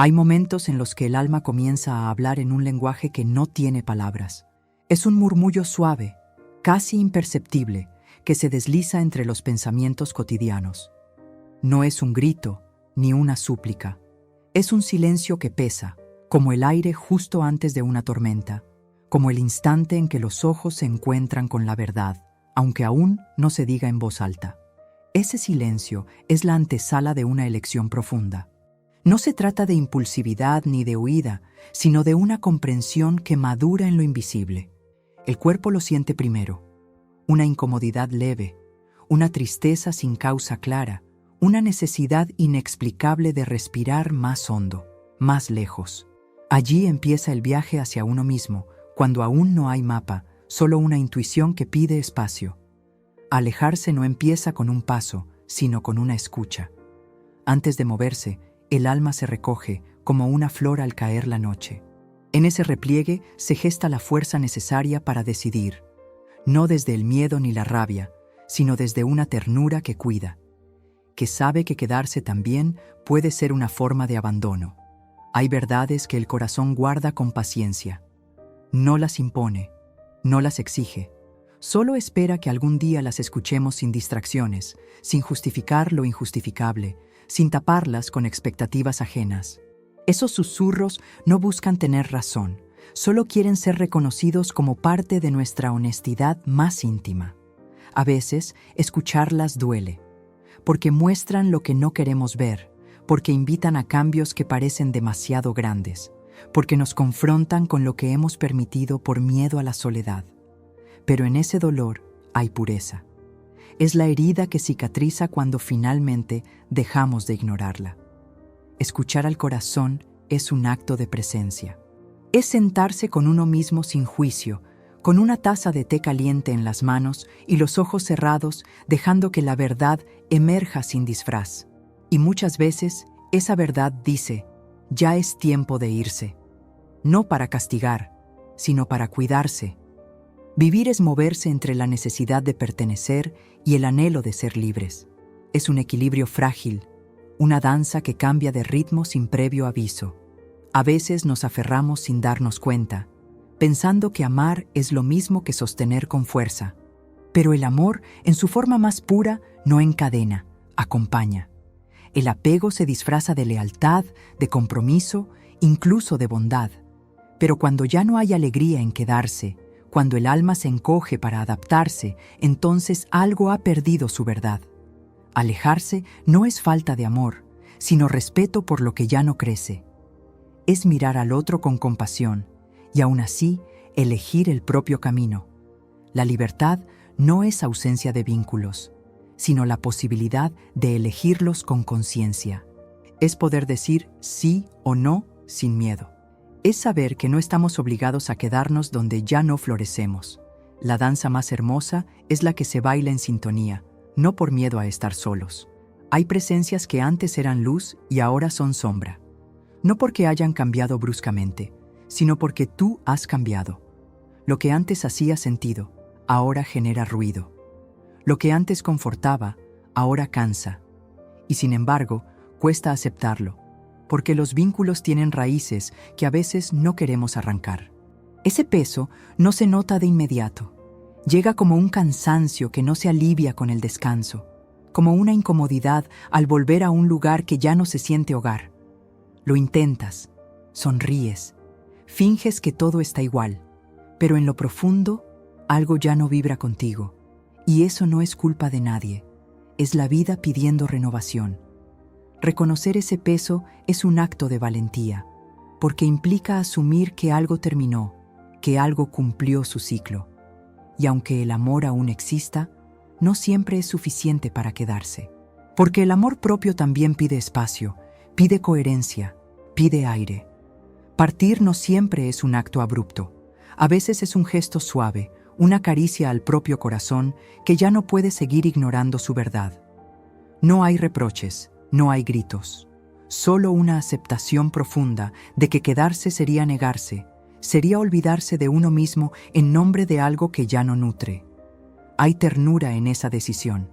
Hay momentos en los que el alma comienza a hablar en un lenguaje que no tiene palabras. Es un murmullo suave, casi imperceptible, que se desliza entre los pensamientos cotidianos. No es un grito, ni una súplica. Es un silencio que pesa, como el aire justo antes de una tormenta, como el instante en que los ojos se encuentran con la verdad, aunque aún no se diga en voz alta. Ese silencio es la antesala de una elección profunda. No se trata de impulsividad ni de huida, sino de una comprensión que madura en lo invisible. El cuerpo lo siente primero, una incomodidad leve, una tristeza sin causa clara, una necesidad inexplicable de respirar más hondo, más lejos. Allí empieza el viaje hacia uno mismo, cuando aún no hay mapa, solo una intuición que pide espacio. Alejarse no empieza con un paso, sino con una escucha. Antes de moverse, el alma se recoge como una flor al caer la noche. En ese repliegue se gesta la fuerza necesaria para decidir, no desde el miedo ni la rabia, sino desde una ternura que cuida, que sabe que quedarse también puede ser una forma de abandono. Hay verdades que el corazón guarda con paciencia. No las impone, no las exige. Solo espera que algún día las escuchemos sin distracciones, sin justificar lo injustificable, sin taparlas con expectativas ajenas. Esos susurros no buscan tener razón, solo quieren ser reconocidos como parte de nuestra honestidad más íntima. A veces, escucharlas duele, porque muestran lo que no queremos ver, porque invitan a cambios que parecen demasiado grandes, porque nos confrontan con lo que hemos permitido por miedo a la soledad. Pero en ese dolor hay pureza. Es la herida que cicatriza cuando finalmente dejamos de ignorarla. Escuchar al corazón es un acto de presencia. Es sentarse con uno mismo sin juicio, con una taza de té caliente en las manos y los ojos cerrados, dejando que la verdad emerja sin disfraz. Y muchas veces esa verdad dice, ya es tiempo de irse. No para castigar, sino para cuidarse. Vivir es moverse entre la necesidad de pertenecer y el anhelo de ser libres. Es un equilibrio frágil, una danza que cambia de ritmo sin previo aviso. A veces nos aferramos sin darnos cuenta, pensando que amar es lo mismo que sostener con fuerza. Pero el amor, en su forma más pura, no encadena, acompaña. El apego se disfraza de lealtad, de compromiso, incluso de bondad. Pero cuando ya no hay alegría en quedarse, cuando el alma se encoge para adaptarse, entonces algo ha perdido su verdad. Alejarse no es falta de amor, sino respeto por lo que ya no crece. Es mirar al otro con compasión y aún así elegir el propio camino. La libertad no es ausencia de vínculos, sino la posibilidad de elegirlos con conciencia. Es poder decir sí o no sin miedo. Es saber que no estamos obligados a quedarnos donde ya no florecemos. La danza más hermosa es la que se baila en sintonía, no por miedo a estar solos. Hay presencias que antes eran luz y ahora son sombra. No porque hayan cambiado bruscamente, sino porque tú has cambiado. Lo que antes hacía sentido, ahora genera ruido. Lo que antes confortaba, ahora cansa. Y sin embargo, cuesta aceptarlo, porque los vínculos tienen raíces que a veces no queremos arrancar. Ese peso no se nota de inmediato. Llega como un cansancio que no se alivia con el descanso, como una incomodidad al volver a un lugar que ya no se siente hogar. Lo intentas, sonríes, finges que todo está igual, pero en lo profundo algo ya no vibra contigo, y eso no es culpa de nadie, es la vida pidiendo renovación. Reconocer ese peso es un acto de valentía, porque implica asumir que algo terminó, que algo cumplió su ciclo. Y aunque el amor aún exista, no siempre es suficiente para quedarse. Porque el amor propio también pide espacio, pide coherencia, pide aire. Partir no siempre es un acto abrupto. A veces es un gesto suave, una caricia al propio corazón que ya no puede seguir ignorando su verdad. No hay reproches. No hay gritos, solo una aceptación profunda de que quedarse sería negarse, sería olvidarse de uno mismo en nombre de algo que ya no nutre. Hay ternura en esa decisión,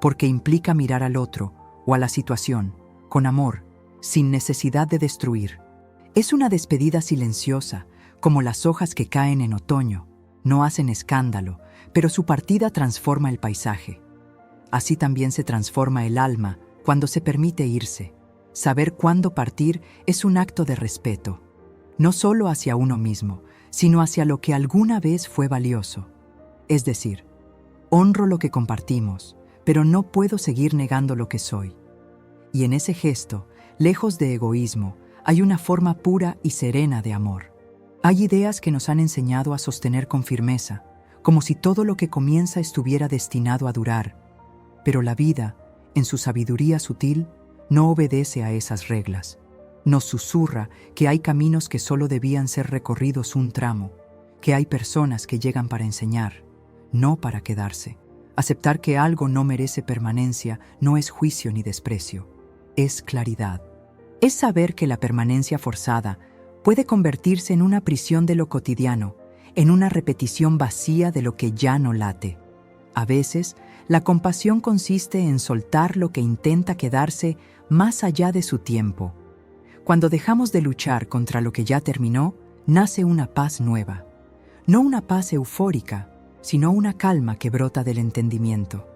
porque implica mirar al otro o a la situación con amor, sin necesidad de destruir. Es una despedida silenciosa, como las hojas que caen en otoño. No hacen escándalo, pero su partida transforma el paisaje. Así también se transforma el alma cuando se permite irse. Saber cuándo partir es un acto de respeto, no solo hacia uno mismo, sino hacia lo que alguna vez fue valioso. Es decir, honro lo que compartimos, pero no puedo seguir negando lo que soy. Y en ese gesto, lejos de egoísmo, hay una forma pura y serena de amor. Hay ideas que nos han enseñado a sostener con firmeza, como si todo lo que comienza estuviera destinado a durar. Pero la vida, en su sabiduría sutil, no obedece a esas reglas. Nos susurra que hay caminos que solo debían ser recorridos un tramo, que hay personas que llegan para enseñar, no para quedarse. Aceptar que algo no merece permanencia no es juicio ni desprecio, es claridad. Es saber que la permanencia forzada puede convertirse en una prisión de lo cotidiano, en una repetición vacía de lo que ya no late. A veces, la compasión consiste en soltar lo que intenta quedarse más allá de su tiempo. Cuando dejamos de luchar contra lo que ya terminó, nace una paz nueva. No una paz eufórica, sino una calma que brota del entendimiento.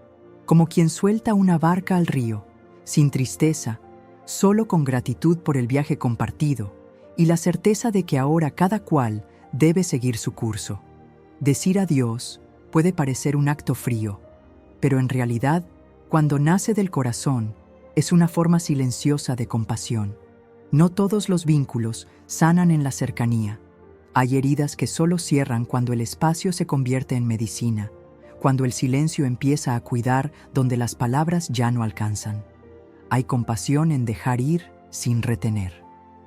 Como quien suelta una barca al río, sin tristeza, solo con gratitud por el viaje compartido y la certeza de que ahora cada cual debe seguir su curso. Decir adiós puede parecer un acto frío, pero en realidad, cuando nace del corazón, es una forma silenciosa de compasión. No todos los vínculos sanan en la cercanía. Hay heridas que solo cierran cuando el espacio se convierte en medicina, cuando el silencio empieza a cuidar donde las palabras ya no alcanzan. Hay compasión en dejar ir sin retener,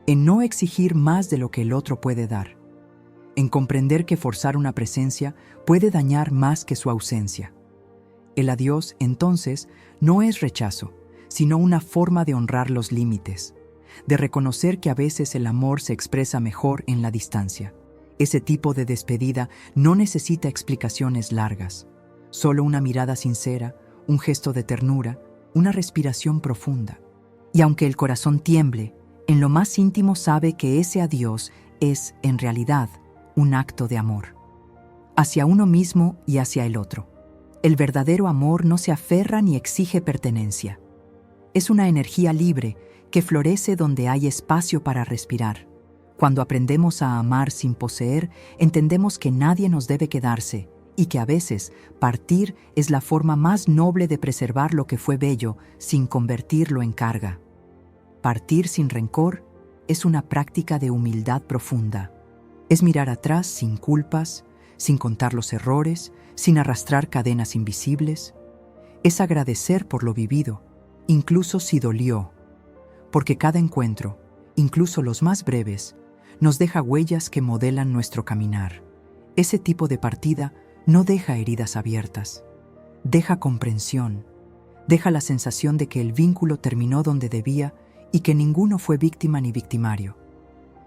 en no exigir más de lo que el otro puede dar, en comprender que forzar una presencia puede dañar más que su ausencia. El adiós, entonces, no es rechazo, sino una forma de honrar los límites, de reconocer que a veces el amor se expresa mejor en la distancia. Ese tipo de despedida no necesita explicaciones largas, solo una mirada sincera, un gesto de ternura, una respiración profunda. Y aunque el corazón tiemble, en lo más íntimo sabe que ese adiós es, en realidad, un acto de amor, hacia uno mismo y hacia el otro. El verdadero amor no se aferra ni exige pertenencia. Es una energía libre que florece donde hay espacio para respirar. Cuando aprendemos a amar sin poseer, entendemos que nadie nos debe quedarse y que a veces partir es la forma más noble de preservar lo que fue bello sin convertirlo en carga. Partir sin rencor es una práctica de humildad profunda. Es mirar atrás sin culpas, sin contar los errores, sin arrastrar cadenas invisibles. Es agradecer por lo vivido, incluso si dolió, porque cada encuentro, incluso los más breves, nos deja huellas que modelan nuestro caminar. Ese tipo de partida no deja heridas abiertas, deja comprensión, deja la sensación de que el vínculo terminó donde debía y que ninguno fue víctima ni victimario.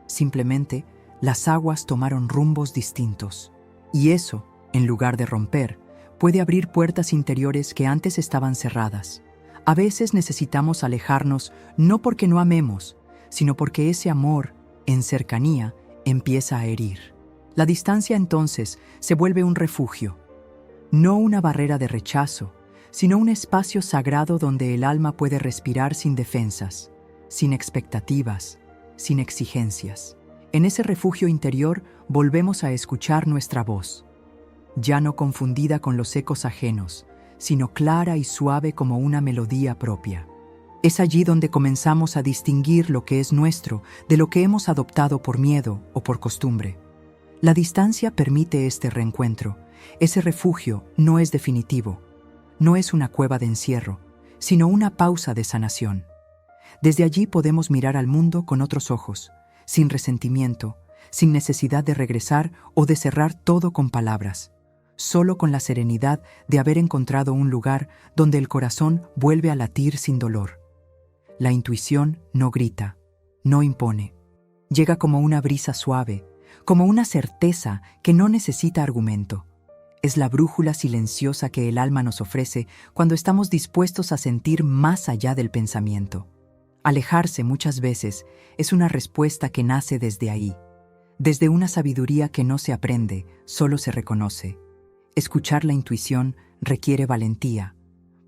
Simplemente, las aguas tomaron rumbos distintos, y eso, en lugar de romper, puede abrir puertas interiores que antes estaban cerradas. A veces necesitamos alejarnos no porque no amemos, sino porque ese amor, en cercanía, empieza a herir. La distancia entonces se vuelve un refugio, no una barrera de rechazo, sino un espacio sagrado donde el alma puede respirar sin defensas, sin expectativas, sin exigencias. En ese refugio interior volvemos a escuchar nuestra voz, ya no confundida con los ecos ajenos, sino clara y suave como una melodía propia. Es allí donde comenzamos a distinguir lo que es nuestro de lo que hemos adoptado por miedo o por costumbre. La distancia permite este reencuentro. Ese refugio no es definitivo, no es una cueva de encierro, sino una pausa de sanación. Desde allí podemos mirar al mundo con otros ojos, sin resentimiento, sin necesidad de regresar o de cerrar todo con palabras, solo con la serenidad de haber encontrado un lugar donde el corazón vuelve a latir sin dolor. La intuición no grita, no impone. Llega como una brisa suave, como una certeza que no necesita argumento. Es la brújula silenciosa que el alma nos ofrece cuando estamos dispuestos a sentir más allá del pensamiento. Alejarse muchas veces es una respuesta que nace desde ahí, desde una sabiduría que no se aprende, solo se reconoce. Escuchar la intuición requiere valentía,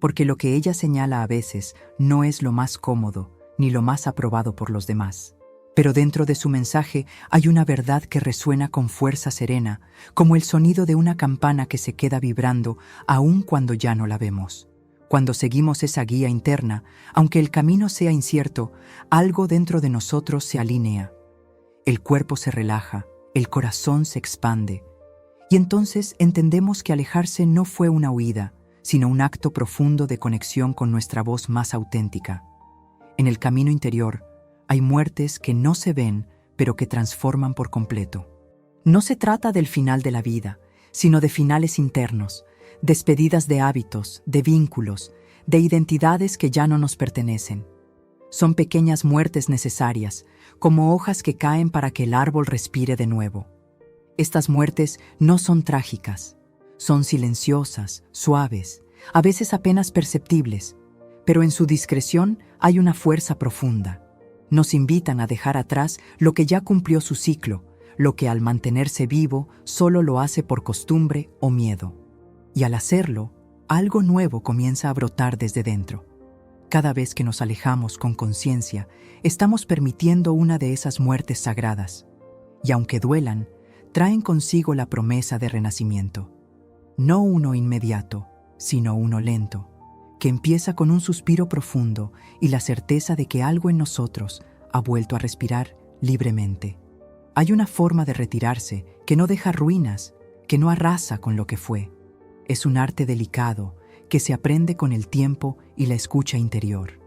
porque lo que ella señala a veces no es lo más cómodo ni lo más aprobado por los demás. Pero dentro de su mensaje hay una verdad que resuena con fuerza serena, como el sonido de una campana que se queda vibrando aun cuando ya no la vemos. Cuando seguimos esa guía interna, aunque el camino sea incierto, algo dentro de nosotros se alinea. El cuerpo se relaja, el corazón se expande, y entonces entendemos que alejarse no fue una huida, sino un acto profundo de conexión con nuestra voz más auténtica. En el camino interior, hay muertes que no se ven, pero que transforman por completo. No se trata del final de la vida, sino de finales internos, despedidas de hábitos, de vínculos, de identidades que ya no nos pertenecen. Son pequeñas muertes necesarias, como hojas que caen para que el árbol respire de nuevo. Estas muertes no son trágicas, son silenciosas, suaves, a veces apenas perceptibles, pero en su discreción hay una fuerza profunda. Nos invitan a dejar atrás lo que ya cumplió su ciclo, lo que al mantenerse vivo solo lo hace por costumbre o miedo. Y al hacerlo, algo nuevo comienza a brotar desde dentro. Cada vez que nos alejamos con conciencia, estamos permitiendo una de esas muertes sagradas. Y aunque duelan, traen consigo la promesa de renacimiento. No uno inmediato, sino uno lento, que empieza con un suspiro profundo y la certeza de que algo en nosotros ha vuelto a respirar libremente. Hay una forma de retirarse que no deja ruinas, que no arrasa con lo que fue. Es un arte delicado que se aprende con el tiempo y la escucha interior.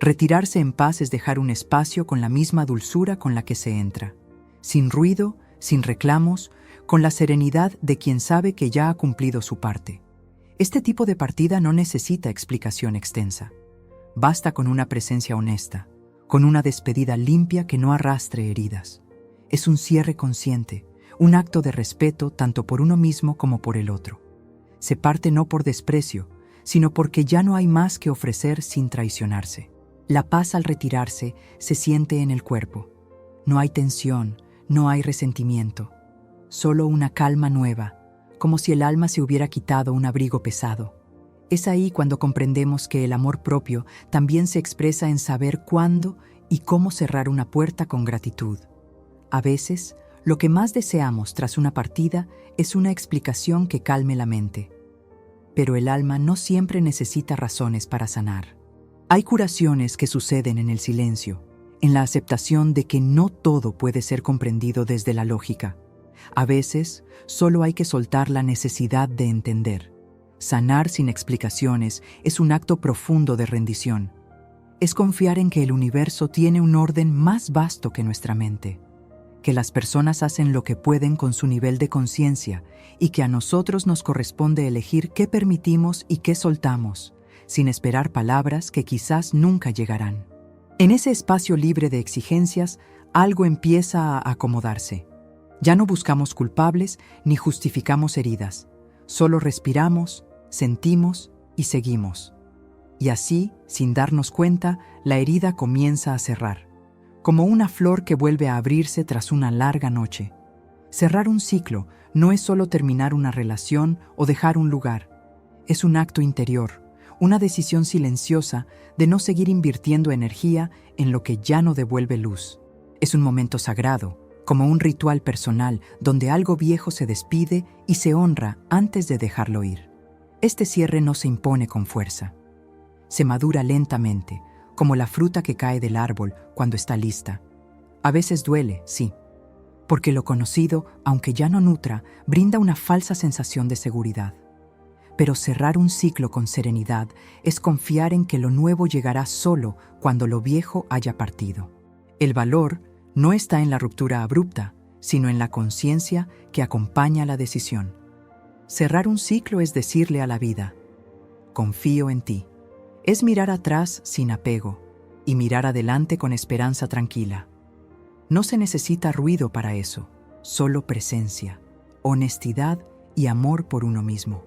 Retirarse en paz es dejar un espacio con la misma dulzura con la que se entra, sin ruido, sin reclamos, con la serenidad de quien sabe que ya ha cumplido su parte. Este tipo de partida no necesita explicación extensa. Basta con una presencia honesta, con una despedida limpia que no arrastre heridas. Es un cierre consciente, un acto de respeto tanto por uno mismo como por el otro. Se parte no por desprecio, sino porque ya no hay más que ofrecer sin traicionarse. La paz al retirarse se siente en el cuerpo. No hay tensión, no hay resentimiento, solo una calma nueva, como si el alma se hubiera quitado un abrigo pesado. Es ahí cuando comprendemos que el amor propio también se expresa en saber cuándo y cómo cerrar una puerta con gratitud. A veces, lo que más deseamos tras una partida es una explicación que calme la mente. Pero el alma no siempre necesita razones para sanar. Hay curaciones que suceden en el silencio, en la aceptación de que no todo puede ser comprendido desde la lógica. A veces, solo hay que soltar la necesidad de entender. Sanar sin explicaciones es un acto profundo de rendición. Es confiar en que el universo tiene un orden más vasto que nuestra mente, que las personas hacen lo que pueden con su nivel de conciencia y que a nosotros nos corresponde elegir qué permitimos y qué soltamos, sin esperar palabras que quizás nunca llegarán. En ese espacio libre de exigencias, algo empieza a acomodarse. Ya no buscamos culpables ni justificamos heridas. Solo respiramos, sentimos y seguimos. Y así, sin darnos cuenta, la herida comienza a cerrar, como una flor que vuelve a abrirse tras una larga noche. Cerrar un ciclo no es solo terminar una relación o dejar un lugar. Es un acto interior, una decisión silenciosa de no seguir invirtiendo energía en lo que ya no devuelve luz. Es un momento sagrado, como un ritual personal donde algo viejo se despide y se honra antes de dejarlo ir. Este cierre no se impone con fuerza. Se madura lentamente, como la fruta que cae del árbol cuando está lista. A veces duele, sí, porque lo conocido, aunque ya no nutra, brinda una falsa sensación de seguridad. Pero cerrar un ciclo con serenidad es confiar en que lo nuevo llegará solo cuando lo viejo haya partido. El valor no está en la ruptura abrupta, sino en la conciencia que acompaña la decisión. Cerrar un ciclo es decirle a la vida: confío en ti. Es mirar atrás sin apego y mirar adelante con esperanza tranquila. No se necesita ruido para eso, solo presencia, honestidad y amor por uno mismo.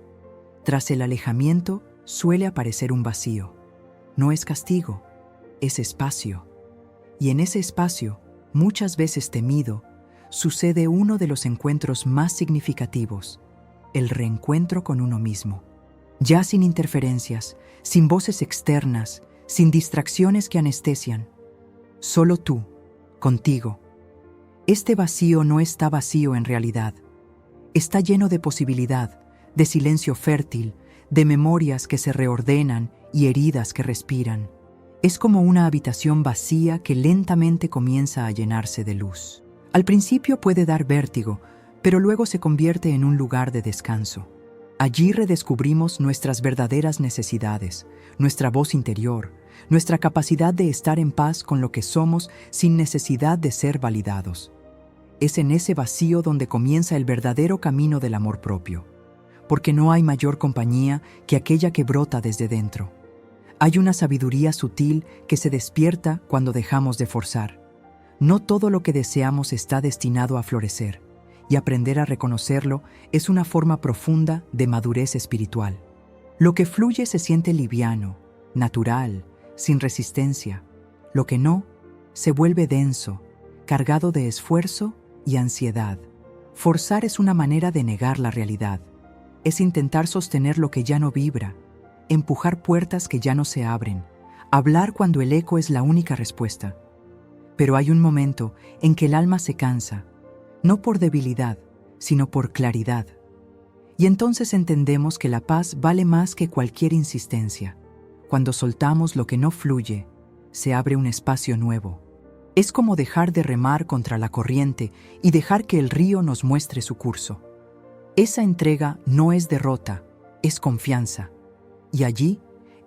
Tras el alejamiento suele aparecer un vacío. No es castigo, es espacio. Y en ese espacio, muchas veces temido, sucede uno de los encuentros más significativos, el reencuentro con uno mismo. Ya sin interferencias, sin voces externas, sin distracciones que anestesian. Solo tú, contigo. Este vacío no está vacío en realidad. Está lleno de posibilidad, de silencio fértil, de memorias que se reordenan y heridas que respiran. Es como una habitación vacía que lentamente comienza a llenarse de luz. Al principio puede dar vértigo, pero luego se convierte en un lugar de descanso. Allí redescubrimos nuestras verdaderas necesidades, nuestra voz interior, nuestra capacidad de estar en paz con lo que somos sin necesidad de ser validados. Es en ese vacío donde comienza el verdadero camino del amor propio, porque no hay mayor compañía que aquella que brota desde dentro. Hay una sabiduría sutil que se despierta cuando dejamos de forzar. No todo lo que deseamos está destinado a florecer, y aprender a reconocerlo es una forma profunda de madurez espiritual. Lo que fluye se siente liviano, natural, sin resistencia. Lo que no, se vuelve denso, cargado de esfuerzo y ansiedad. Forzar es una manera de negar la realidad. Es intentar sostener lo que ya no vibra, empujar puertas que ya no se abren, hablar cuando el eco es la única respuesta. Pero hay un momento en que el alma se cansa, no por debilidad, sino por claridad. Y entonces entendemos que la paz vale más que cualquier insistencia. Cuando soltamos lo que no fluye, se abre un espacio nuevo. Es como dejar de remar contra la corriente y dejar que el río nos muestre su curso. Esa entrega no es derrota, es confianza. Y allí,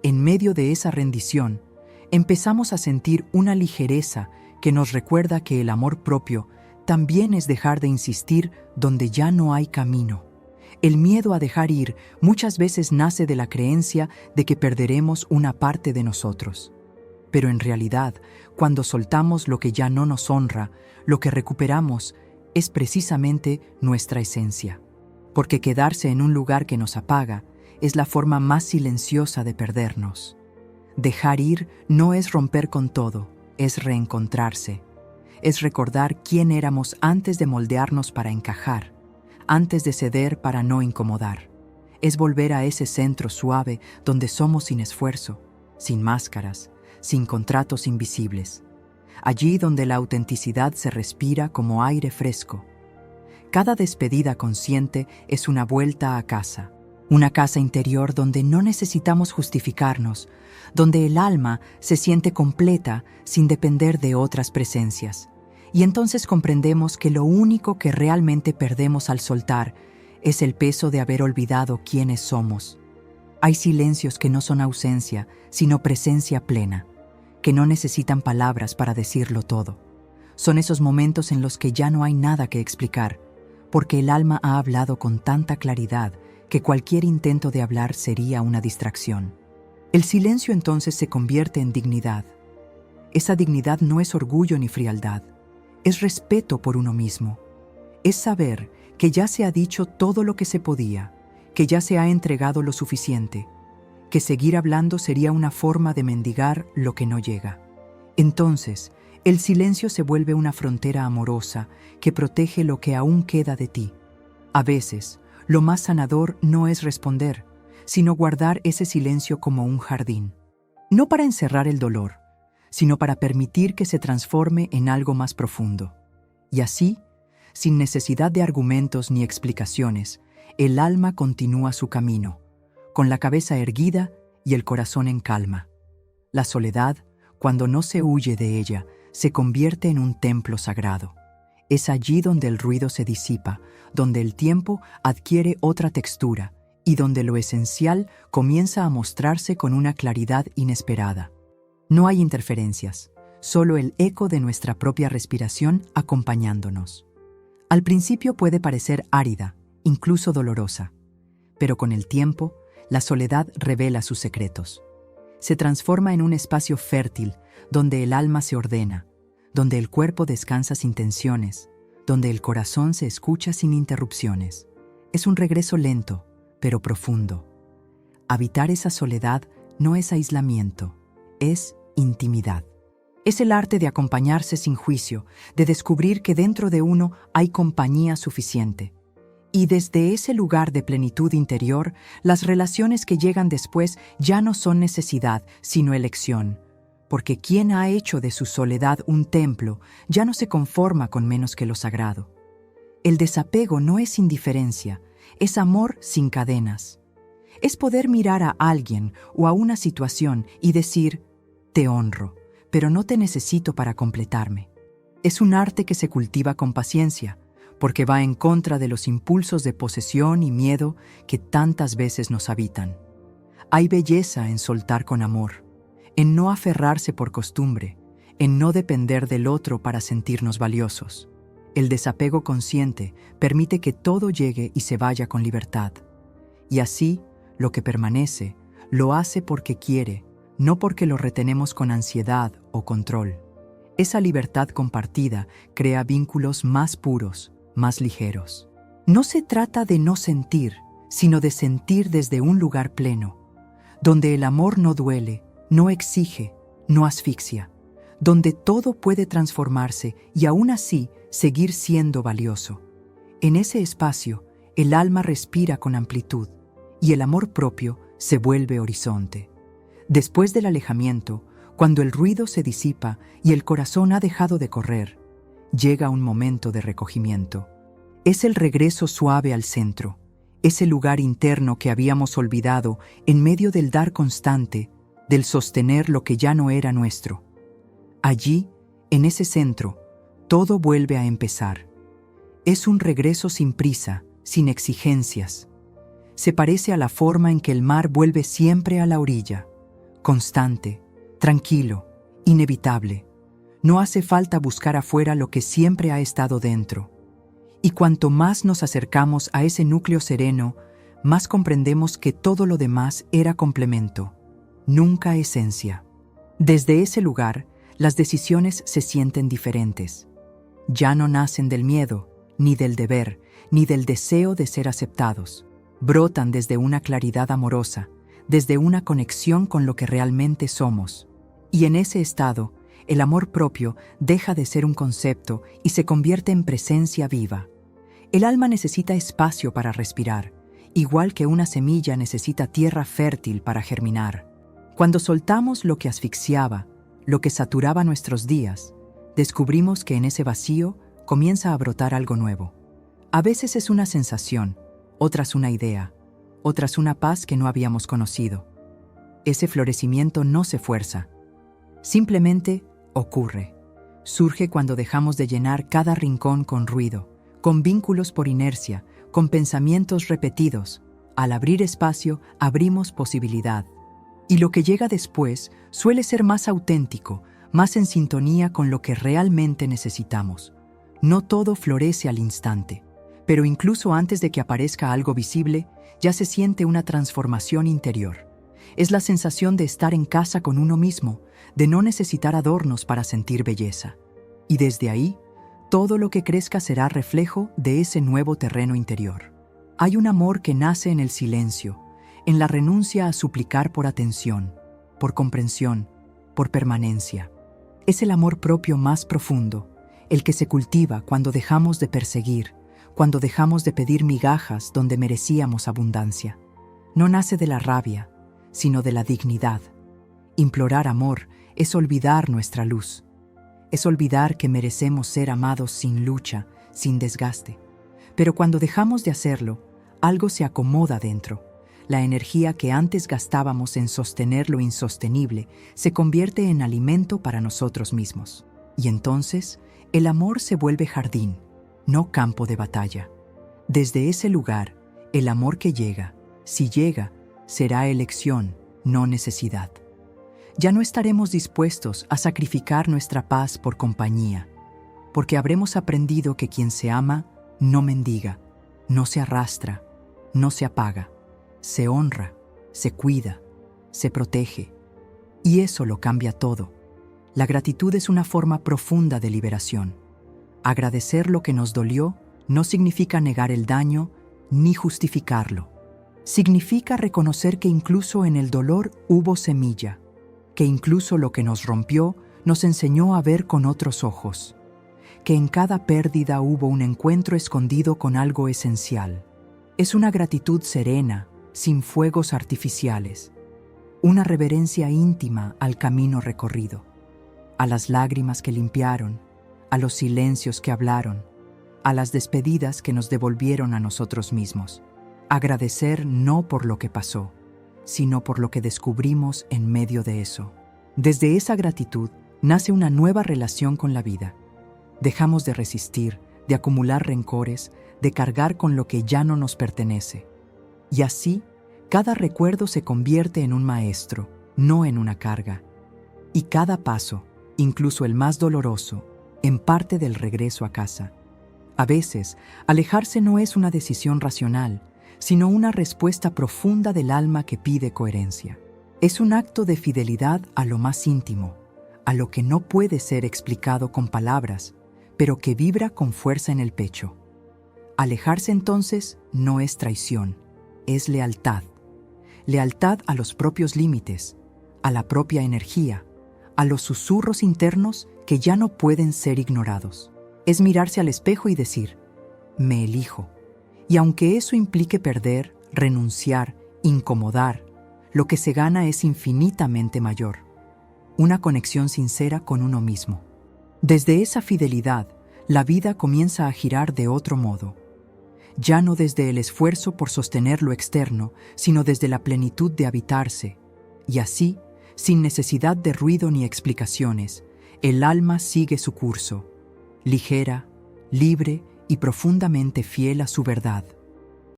en medio de esa rendición, empezamos a sentir una ligereza que nos recuerda que el amor propio también es dejar de insistir donde ya no hay camino. El miedo a dejar ir muchas veces nace de la creencia de que perderemos una parte de nosotros. Pero en realidad, cuando soltamos lo que ya no nos honra, lo que recuperamos es precisamente nuestra esencia. Porque quedarse en un lugar que nos apaga es la forma más silenciosa de perdernos. Dejar ir no es romper con todo, es reencontrarse. Es recordar quién éramos antes de moldearnos para encajar, antes de ceder para no incomodar. Es volver a ese centro suave donde somos sin esfuerzo, sin máscaras, sin contratos invisibles. Allí donde la autenticidad se respira como aire fresco. Cada despedida consciente es una vuelta a casa. Una casa interior donde no necesitamos justificarnos, donde el alma se siente completa sin depender de otras presencias. Y entonces comprendemos que lo único que realmente perdemos al soltar es el peso de haber olvidado quiénes somos. Hay silencios que no son ausencia, sino presencia plena, que no necesitan palabras para decirlo todo. Son esos momentos en los que ya no hay nada que explicar, porque el alma ha hablado con tanta claridad que cualquier intento de hablar sería una distracción. El silencio entonces se convierte en dignidad. Esa dignidad no es orgullo ni frialdad, es respeto por uno mismo. Es saber que ya se ha dicho todo lo que se podía, que ya se ha entregado lo suficiente, que seguir hablando sería una forma de mendigar lo que no llega. Entonces, el silencio se vuelve una frontera amorosa que protege lo que aún queda de ti. A veces, lo más sanador no es responder, sino guardar ese silencio como un jardín. No para encerrar el dolor, sino para permitir que se transforme en algo más profundo. Y así, sin necesidad de argumentos ni explicaciones, el alma continúa su camino, con la cabeza erguida y el corazón en calma. La soledad, cuando no se huye de ella, se convierte en un templo sagrado. Es allí donde el ruido se disipa, donde el tiempo adquiere otra textura y donde lo esencial comienza a mostrarse con una claridad inesperada. No hay interferencias, solo el eco de nuestra propia respiración acompañándonos. Al principio puede parecer árida, incluso dolorosa, pero con el tiempo, la soledad revela sus secretos. Se transforma en un espacio fértil donde el alma se ordena, donde el cuerpo descansa sin tensiones, donde el corazón se escucha sin interrupciones. Es un regreso lento, pero profundo. Habitar esa soledad no es aislamiento, es intimidad. Es el arte de acompañarse sin juicio, de descubrir que dentro de uno hay compañía suficiente. Y desde ese lugar de plenitud interior, las relaciones que llegan después ya no son necesidad, sino elección. Porque quien ha hecho de su soledad un templo ya no se conforma con menos que lo sagrado. El desapego no es indiferencia, es amor sin cadenas. Es poder mirar a alguien o a una situación y decir, te honro, pero no te necesito para completarme. Es un arte que se cultiva con paciencia, porque va en contra de los impulsos de posesión y miedo que tantas veces nos habitan. Hay belleza en soltar con amor, en no aferrarse por costumbre, en no depender del otro para sentirnos valiosos. El desapego consciente permite que todo llegue y se vaya con libertad. Y así, lo que permanece, lo hace porque quiere, no porque lo retenemos con ansiedad o control. Esa libertad compartida crea vínculos más puros, más ligeros. No se trata de no sentir, sino de sentir desde un lugar pleno, donde el amor no duele, no exige, no asfixia, donde todo puede transformarse y aún así seguir siendo valioso. En ese espacio, el alma respira con amplitud y el amor propio se vuelve horizonte. Después del alejamiento, cuando el ruido se disipa y el corazón ha dejado de correr, llega un momento de recogimiento. Es el regreso suave al centro, ese lugar interno que habíamos olvidado en medio del dar constante, del sostener lo que ya no era nuestro. Allí, en ese centro, todo vuelve a empezar. Es un regreso sin prisa, sin exigencias. Se parece a la forma en que el mar vuelve siempre a la orilla, constante, tranquilo, inevitable. No hace falta buscar afuera lo que siempre ha estado dentro. Y cuanto más nos acercamos a ese núcleo sereno, más comprendemos que todo lo demás era complemento, nunca esencia. Desde ese lugar, las decisiones se sienten diferentes. Ya no nacen del miedo, ni del deber, ni del deseo de ser aceptados. Brotan desde una claridad amorosa, desde una conexión con lo que realmente somos. Y en ese estado, el amor propio deja de ser un concepto y se convierte en presencia viva. El alma necesita espacio para respirar, igual que una semilla necesita tierra fértil para germinar. Cuando soltamos lo que asfixiaba, lo que saturaba nuestros días, descubrimos que en ese vacío comienza a brotar algo nuevo. A veces es una sensación, otras una idea, otras una paz que no habíamos conocido. Ese florecimiento no se fuerza, simplemente ocurre. Surge cuando dejamos de llenar cada rincón con ruido, con vínculos por inercia, con pensamientos repetidos. Al abrir espacio, abrimos posibilidad. Y lo que llega después suele ser más auténtico, más en sintonía con lo que realmente necesitamos. No todo florece al instante, pero incluso antes de que aparezca algo visible, ya se siente una transformación interior. Es la sensación de estar en casa con uno mismo, de no necesitar adornos para sentir belleza. Y desde ahí, todo lo que crezca será reflejo de ese nuevo terreno interior. Hay un amor que nace en el silencio, en la renuncia a suplicar por atención, por comprensión, por permanencia. Es el amor propio más profundo, el que se cultiva cuando dejamos de perseguir, cuando dejamos de pedir migajas donde merecíamos abundancia. No nace de la rabia, sino de la dignidad. Implorar amor es olvidar nuestra luz. Es olvidar que merecemos ser amados sin lucha, sin desgaste. Pero cuando dejamos de hacerlo, algo se acomoda dentro. La energía que antes gastábamos en sostener lo insostenible se convierte en alimento para nosotros mismos. Y entonces, el amor se vuelve jardín, no campo de batalla. Desde ese lugar, el amor que llega, si llega, será elección, no necesidad. Ya no estaremos dispuestos a sacrificar nuestra paz por compañía, porque habremos aprendido que quien se ama no mendiga, no se arrastra, no se apaga, se honra, se cuida, se protege. Y eso lo cambia todo. La gratitud es una forma profunda de liberación. Agradecer lo que nos dolió no significa negar el daño ni justificarlo. Significa reconocer que incluso en el dolor hubo semilla, que incluso lo que nos rompió nos enseñó a ver con otros ojos, que en cada pérdida hubo un encuentro escondido con algo esencial. Es una gratitud serena, sin fuegos artificiales, una reverencia íntima al camino recorrido, a las lágrimas que limpiaron, a los silencios que hablaron, a las despedidas que nos devolvieron a nosotros mismos. Agradecer no por lo que pasó, sino por lo que descubrimos en medio de eso. Desde esa gratitud nace una nueva relación con la vida. Dejamos de resistir, de acumular rencores, de cargar con lo que ya no nos pertenece. Y así, cada recuerdo se convierte en un maestro, no en una carga. Y cada paso, incluso el más doloroso, en parte del regreso a casa. A veces, alejarse no es una decisión racional, sino una respuesta profunda del alma que pide coherencia. Es un acto de fidelidad a lo más íntimo, a lo que no puede ser explicado con palabras, pero que vibra con fuerza en el pecho. Alejarse entonces no es traición, es lealtad. Lealtad a los propios límites, a la propia energía, a los susurros internos que ya no pueden ser ignorados. Es mirarse al espejo y decir, me elijo. Y aunque eso implique perder, renunciar, incomodar, lo que se gana es infinitamente mayor. Una conexión sincera con uno mismo. Desde esa fidelidad, la vida comienza a girar de otro modo. Ya no desde el esfuerzo por sostener lo externo, sino desde la plenitud de habitarse. Y así, sin necesidad de ruido ni explicaciones, el alma sigue su curso, ligera, libre y profundamente fiel a su verdad.